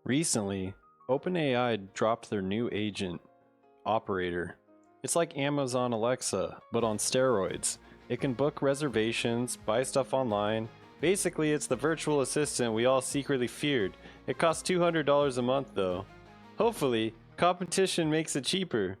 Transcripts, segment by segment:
Recently, OpenAI dropped their new agent, Operator. It's like Amazon Alexa, but on steroids. It can book reservations, buy stuff online. Basically, it's the virtual assistant we all secretly feared. It costs $200 a month, though. Hopefully, competition makes it cheaper.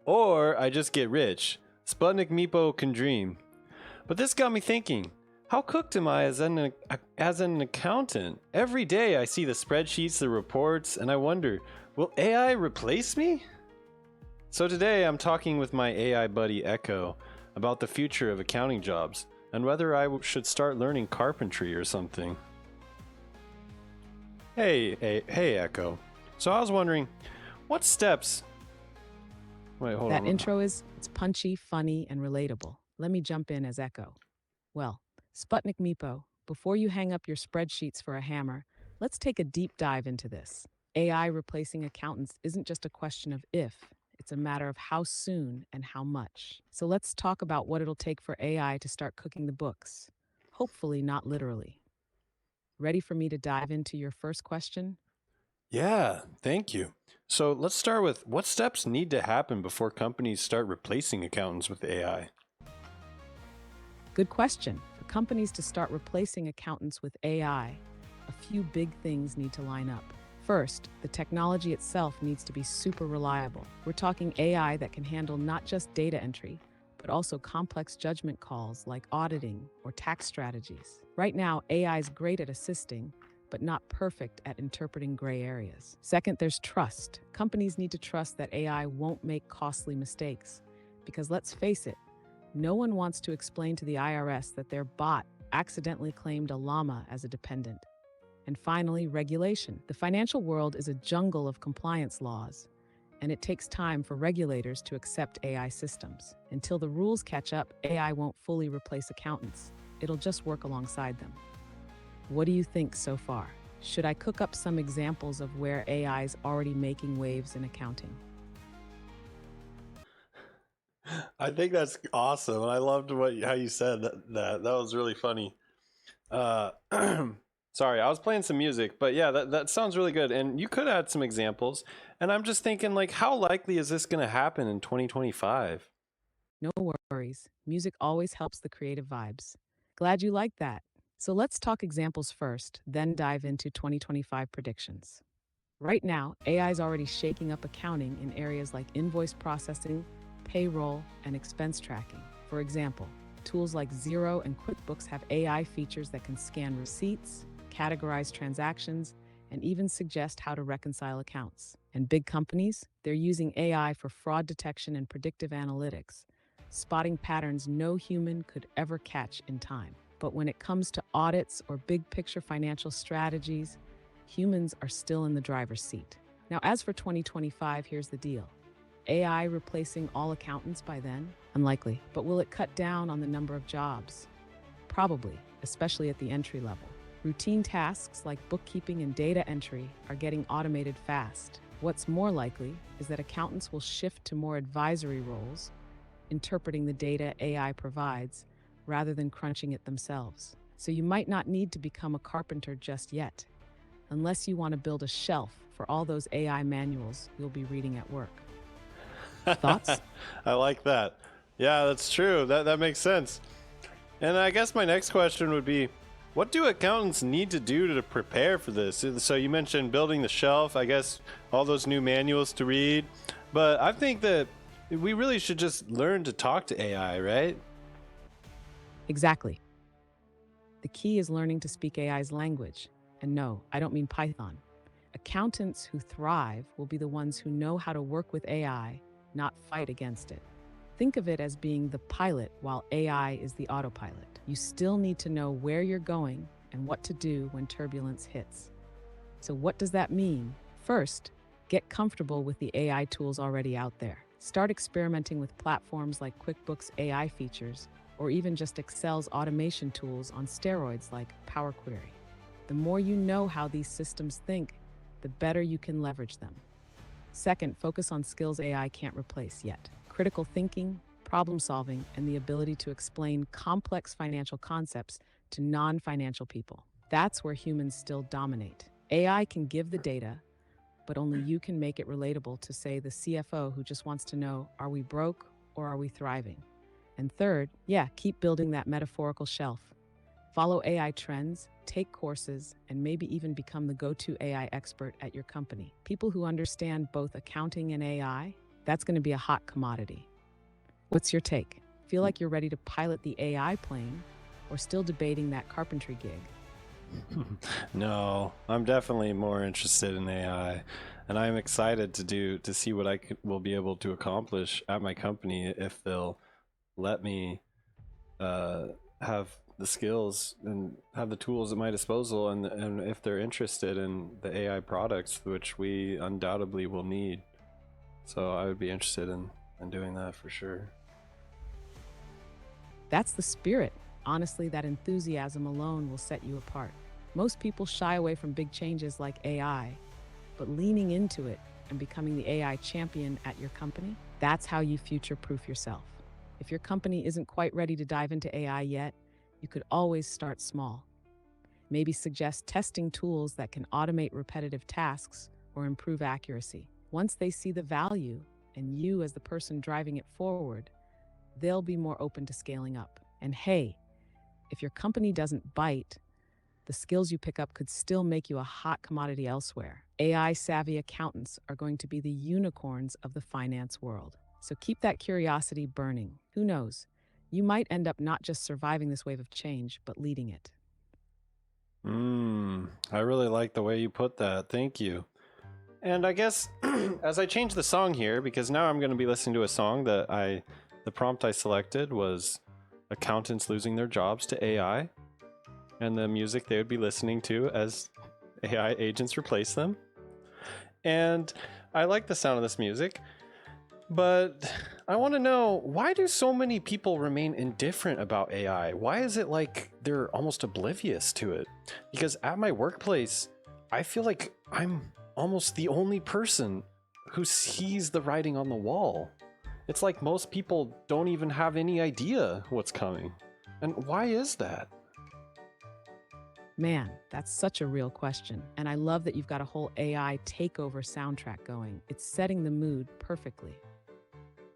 Or I just get rich. Sputnik Meepo can dream. But this got me thinking. How cooked am I as an accountant? Every day I see the spreadsheets, the reports, and I wonder, will AI replace me? So today I'm talking with my AI buddy Echo about the future of accounting jobs and whether I should start learning carpentry or something. Hey, Echo. So I was wondering, what steps... Wait, hold That on. intro it's punchy, funny, and relatable. Let me jump in as Echo. Well, Sputnik Meepo, before you hang up your spreadsheets for a hammer, let's take a deep dive into this. AI replacing accountants isn't just a question of if, it's a matter of how soon and how much. So let's talk about what it'll take for AI to start cooking the books. Hopefully, not literally. Ready for me to dive into your first question? Yeah, thank you. So let's start with what steps need to happen before companies start replacing accountants with AI? Good question. For companies to start replacing accountants with AI, a few big things need to line up. First, the technology itself needs to be super reliable. We're talking AI that can handle not just data entry, but also complex judgment calls like auditing or tax strategies. Right now, AI is great at assisting, but not perfect at interpreting gray areas. Second, there's trust. Companies need to trust that AI won't make costly mistakes. Because let's face it, no one wants to explain to the IRS that their bot accidentally claimed a llama as a dependent. And finally, regulation. The financial world is a jungle of compliance laws, and it takes time for regulators to accept AI systems. Until the rules catch up, AI won't fully replace accountants. It'll just work alongside them. What do you think so far? Should I cook up some examples of where AI is already making waves in accounting? I think that's awesome. I loved how you said that. That was really funny. Uh, sorry, I was playing some music, but yeah, that sounds really good. And you could add some examples. And I'm just thinking, like, how likely is this going to happen in 2025? No worries. Music always helps the creative vibes. Glad you like that. So let's talk examples first, then dive into 2025 predictions. Right now, AI is already shaking up accounting in areas like invoice processing, payroll, and expense tracking. For example, tools like Xero and QuickBooks have AI features that can scan receipts, categorize transactions, and even suggest how to reconcile accounts. And big companies, they're using AI for fraud detection and predictive analytics, spotting patterns no human could ever catch in time. But when it comes to audits or big picture financial strategies, humans are still in the driver's seat. Now, as for 2025, here's the deal. AI replacing all accountants by then? Unlikely. But will it cut down on the number of jobs? Probably, especially at the entry level. Routine tasks like bookkeeping and data entry are getting automated fast. What's more likely is that accountants will shift to more advisory roles, interpreting the data AI provides rather than crunching it themselves. So you might not need to become a carpenter just yet, unless you want to build a shelf for all those AI manuals you'll be reading at work. Thoughts? I like that. Yeah, that's true. That makes sense. And I guess my next question would be, what do accountants need to do to prepare for this? So you mentioned building the shelf, I guess all those new manuals to read, but I think that we really should just learn to talk to AI, right? Exactly. The key is learning to speak AI's language. And no, I don't mean Python. Accountants who thrive will be the ones who know how to work with AI, not fight against it. Think of it as being the pilot while AI is the autopilot. You still need to know where you're going and what to do when turbulence hits. So, what does that mean? First, get comfortable with the AI tools already out there. Start experimenting with platforms like QuickBooks AI features, or even just Excel's automation tools on steroids like Power Query. The more you know how these systems think, the better you can leverage them. Second, focus on skills AI can't replace yet: critical thinking, problem solving, and the ability to explain complex financial concepts to non financial people. That's where humans still dominate. AI can give the data, but only you can make it relatable to, say, the CFO who just wants to know, are we broke or are we thriving? And third, yeah, keep building that metaphorical shelf. Follow AI trends, take courses, and maybe even become the go-to AI expert at your company. People who understand both accounting and AI, that's going to be a hot commodity. What's your take? Feel like you're ready to pilot the AI plane or still debating that carpentry gig? No, I'm definitely more interested in AI, and I'm excited to see what will be able to accomplish at my company if they'll let me have the skills and have the tools at my disposal, and if they're interested in the AI products, which we undoubtedly will need. So I would be interested in doing that for sure. That's the spirit. Honestly, that enthusiasm alone will set you apart. Most people shy away from big changes like AI, but leaning into it and becoming the AI champion at your company, that's how you future-proof yourself. If your company isn't quite ready to dive into AI yet, you could always start small. Maybe suggest testing tools that can automate repetitive tasks or improve accuracy. Once they see the value, and you as the person driving it forward, they'll be more open to scaling up. And hey, if your company doesn't bite, the skills you pick up could still make you a hot commodity elsewhere. AI-savvy accountants are going to be the unicorns of the finance world. So keep that curiosity burning. Who knows? You might end up not just surviving this wave of change, but leading it. I really like the way you put that. Thank you. And I guess as I change the song here, because now I'm going to be listening to a song the prompt I selected was accountants losing their jobs to AI, and the music they would be listening to as AI agents replace them. And I like the sound of this music, but I want to know, why do so many people remain indifferent about AI? Why is it like they're almost oblivious to it? Because at my workplace, I feel like I'm almost the only person who sees the writing on the wall. It's like most people don't even have any idea what's coming. And why is that? Man, that's such a real question. And I love that you've got a whole AI takeover soundtrack going. It's setting the mood perfectly.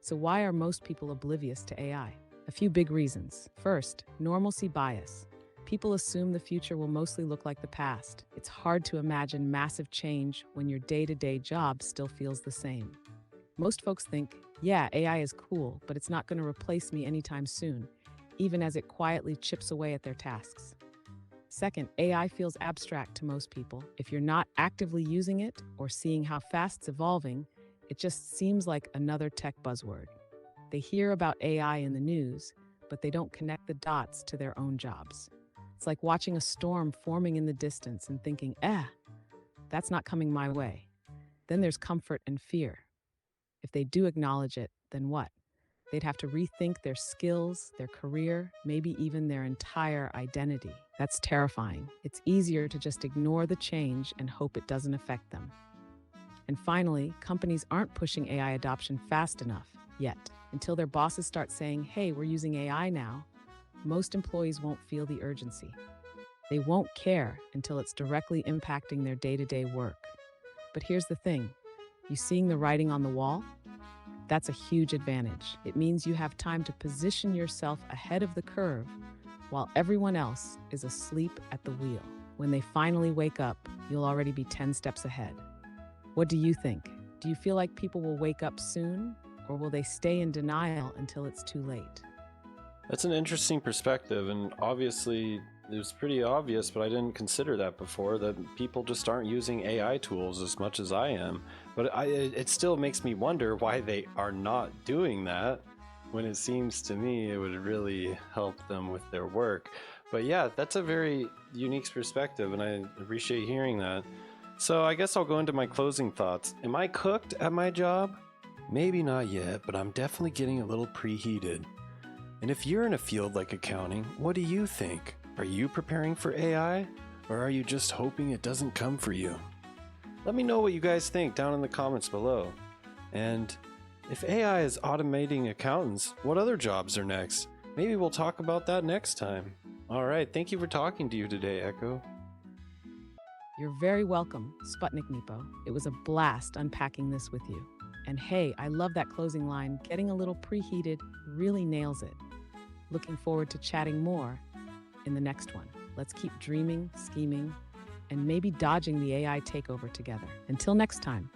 So why are most people oblivious to AI? A few big reasons. First, normalcy bias. People assume the future will mostly look like the past. It's hard to imagine massive change when your day-to-day job still feels the same. Most folks think, yeah, AI is cool, but it's not going to replace me anytime soon, even as it quietly chips away at their tasks. Second, AI feels abstract to most people. If you're not actively using it or seeing how fast it's evolving, it just seems like another tech buzzword. They hear about AI in the news, but they don't connect the dots to their own jobs. It's like watching a storm forming in the distance and thinking, that's not coming my way. Then there's comfort and fear. If they do acknowledge it, then what? They'd have to rethink their skills, their career, maybe even their entire identity. That's terrifying. It's easier to just ignore the change and hope it doesn't affect them. And finally, companies aren't pushing AI adoption fast enough yet. Until their bosses start saying, hey, we're using AI now, most employees won't feel the urgency. They won't care until it's directly impacting their day-to-day work. But here's the thing, you seeing the writing on the wall? That's a huge advantage. It means you have time to position yourself ahead of the curve while everyone else is asleep at the wheel. When they finally wake up, you'll already be 10 steps ahead. What do you think? Do you feel like people will wake up soon, or will they stay in denial until it's too late? That's an interesting perspective, and obviously it was pretty obvious, but I didn't consider that before, that people just aren't using AI tools as much as I am. But it still makes me wonder why they are not doing that, when it seems to me it would really help them with their work. But yeah, that's a very unique perspective, and I appreciate hearing that. So I guess I'll go into my closing thoughts. Am I cooked at my job? Maybe not yet, but I'm definitely getting a little preheated. And if you're in a field like accounting, what do you think? Are you preparing for AI? Or are you just hoping it doesn't come for you? Let me know what you guys think down in the comments below. And if AI is automating accountants, what other jobs are next? Maybe we'll talk about that next time. Alright, thank you for talking to you today, Echo. You're very welcome, Sputnik Meepo. It was a blast unpacking this with you. And hey, I love that closing line. Getting a little preheated really nails it. Looking forward to chatting more in the next one. Let's keep dreaming, scheming, and maybe dodging the AI takeover together. Until next time.